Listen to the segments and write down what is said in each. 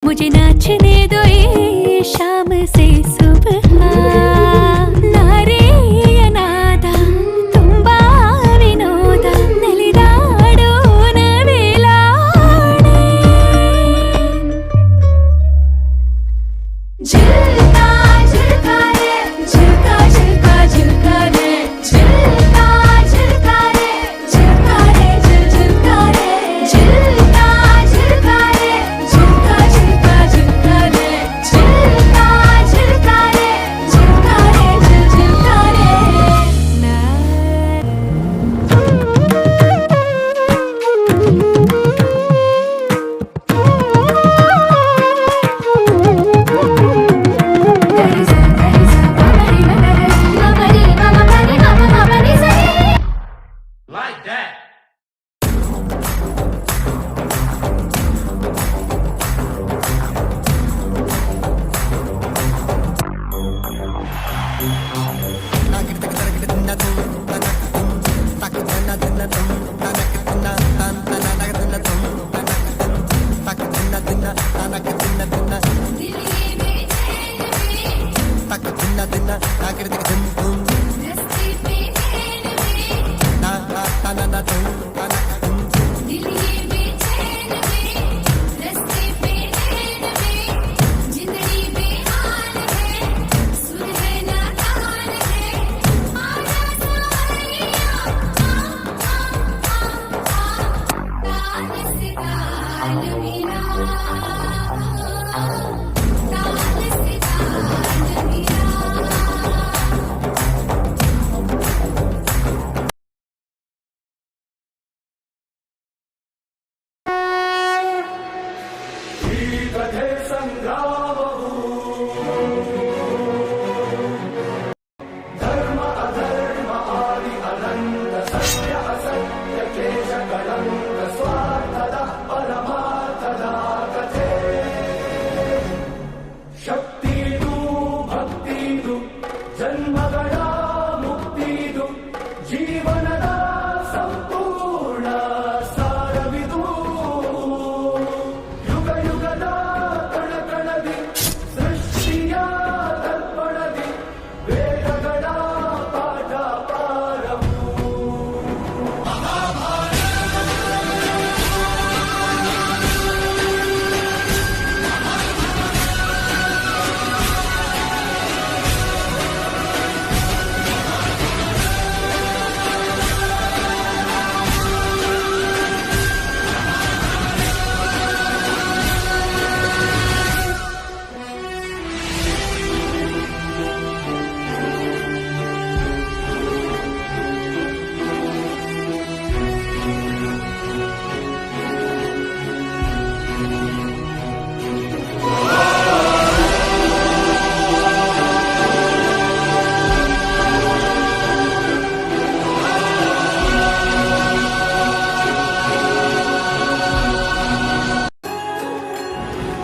मुझे नाचने दो ये शाम से सुबह नारे अनाथ ತುಂಬಾ ವಿನೋದ ನಲಿದಾಡೋಣ ವೇಲಾಡೆ ಝಿಲ್ಕಾ ಝಿಲ್ಕಾ ರೇ ಝಿಲ್ಕಾ ಝಿಲ್ಕಾ ಝಿಲ್ಕಾ ರೇ ಝಿಲ್ಕಾ ಝಿಲ್ಕಾ ರೇ ಝಿಲ್ಕಾ ರೇ ಝಿಲ್ಕಾ ರೇ ಝಿಲ್ಕಾ ಝಿಲ್ಕಾ ರೇ ಝಿಲ್ಕಾ ಝಿಲ್ಕಾ ಝಿಲ್ಕಾ ರೇ ಝಿಲ್ಕಾ ಝಿಲ್ಕಾ ರೇ ಝಿಲ್ಕಾ ರೇ ಝಿಲ್ಕಾ ರೇ Like that.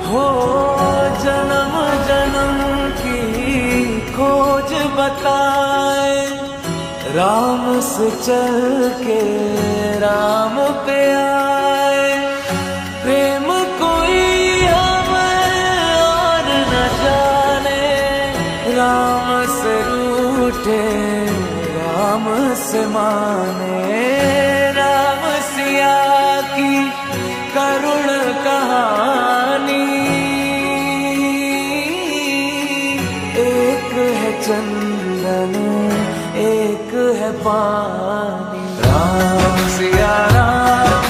हो जन्म जन्म की खोज बताए राम से चल के राम पे आए प्रेम कोई हमें और न जाने राम से रूठे राम से माने राम सिया की करुण कहानी एक है चंदन एक है पानी राम सिया राम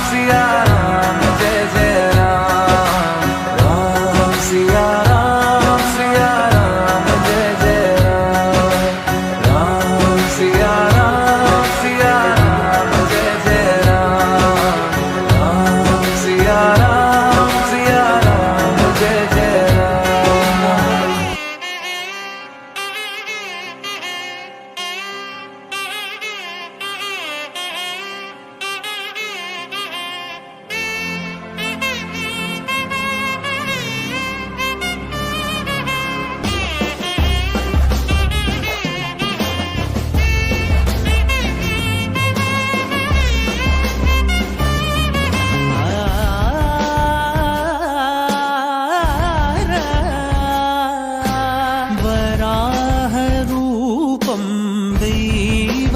जय जय राम राम सिया राम जय जय राम राम सिया राम जय जय राम राम सिया राम जय जय राम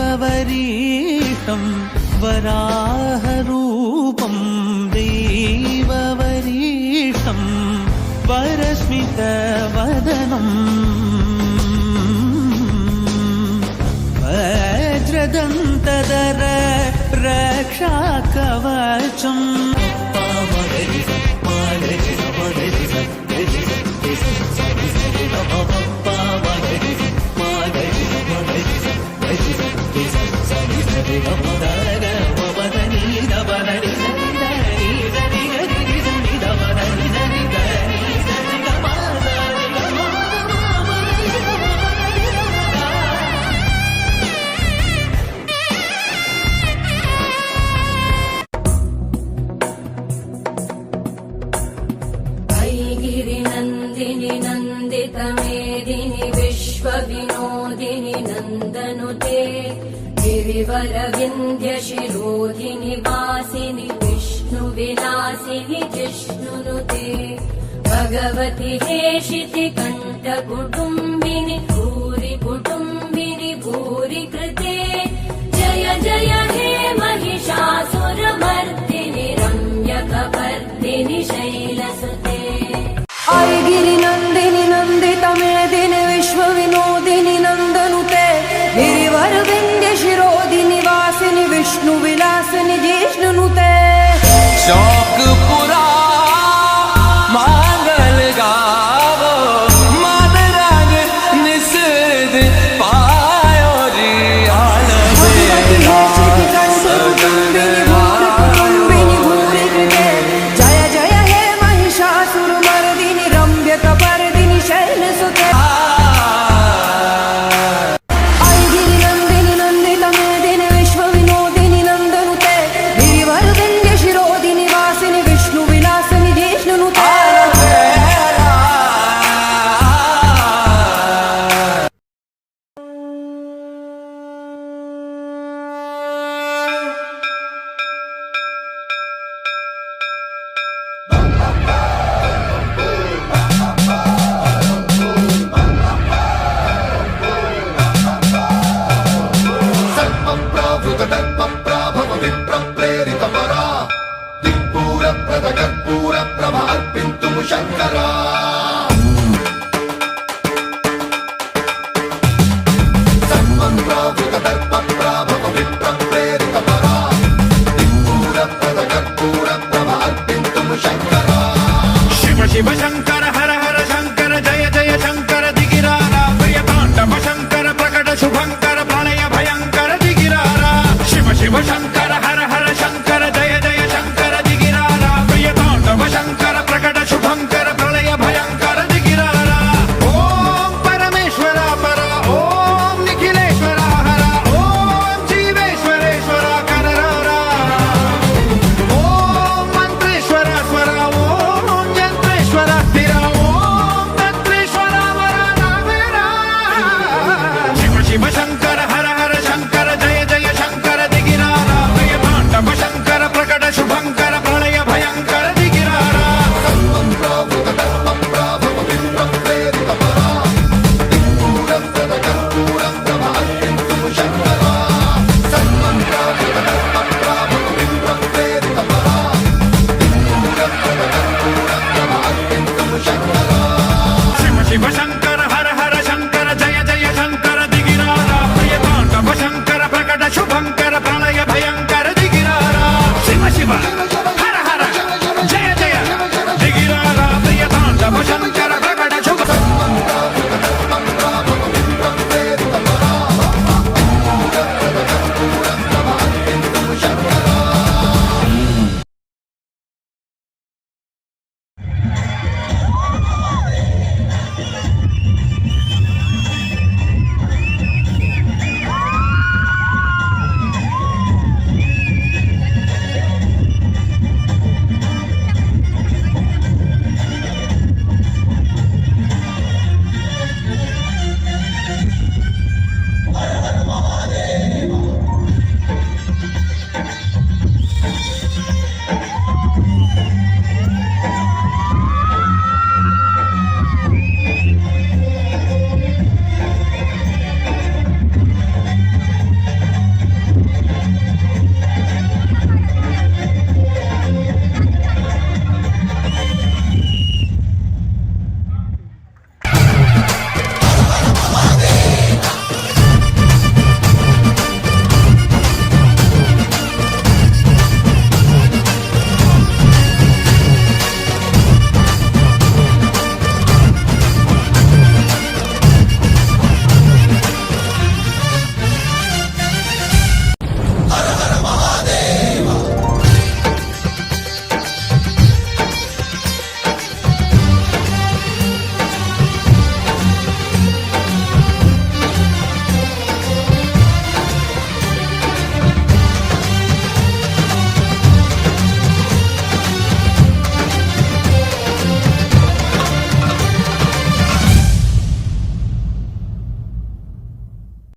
देववरीतं वराहरूपं देववरीतं वरस्मितवदनम् वज्रदन्तधर रक्षाकवचम् गिरिनन्दिनि नन्दितमेदिनि विश्वविनोदिनि नन्दनुते गिरिवरविन्द्यशिरोधिनि वासिनि विष्णुविलासिनि जिष्णुनुते भगवति हेशिति कण्ठकुटुम्बिनि भूरि कुटुम्बिनि भूरि कृते जय जय हे महिषासुरमर्दिनि रम्यकपर्दिनि शैलसुते गिरिनन्दिनि नन्दितमेदिनि विश्वविनोदिनि नन्दनुते गिरिवरविन्द्यशिरोधिनि वासिनि विष्णुविलासिनि जिष्णुनुते शौकपुरा मांगल गावो मातरंग निषेध पायो री जय जय हे महिषासुरमर्दिनि रम्यकपर्दिनि शैलसुते गिरिनन्दिनि नन्दितमेदिनि विश्वविनोदिनि नन्दनुते गिरिवरविन्द्यशिरोधिनि वासिनि विष्णुविलासिनि जिष्णुनुते सर्वप्रावृतदर्पप्राभव विप्रप्रेरितपरा दिक्पूरप्रदकर्पूरप्रभ अर्पिन्तुं शङ्करा सर्वप्रावृतदर्पप्राभव विप्रप्रेरितपरा दिक्पूरप्रदकर्पूरप्रभ अर्पिन्तुं शङ्करा शिव शिव शंकर हर हर शंकर जय जय शंकर दिगिरारा प्रियतांडव शंकर प्रकट शुभंकर प्रणय भयंकर दिगिरारा शिव शिव शंकर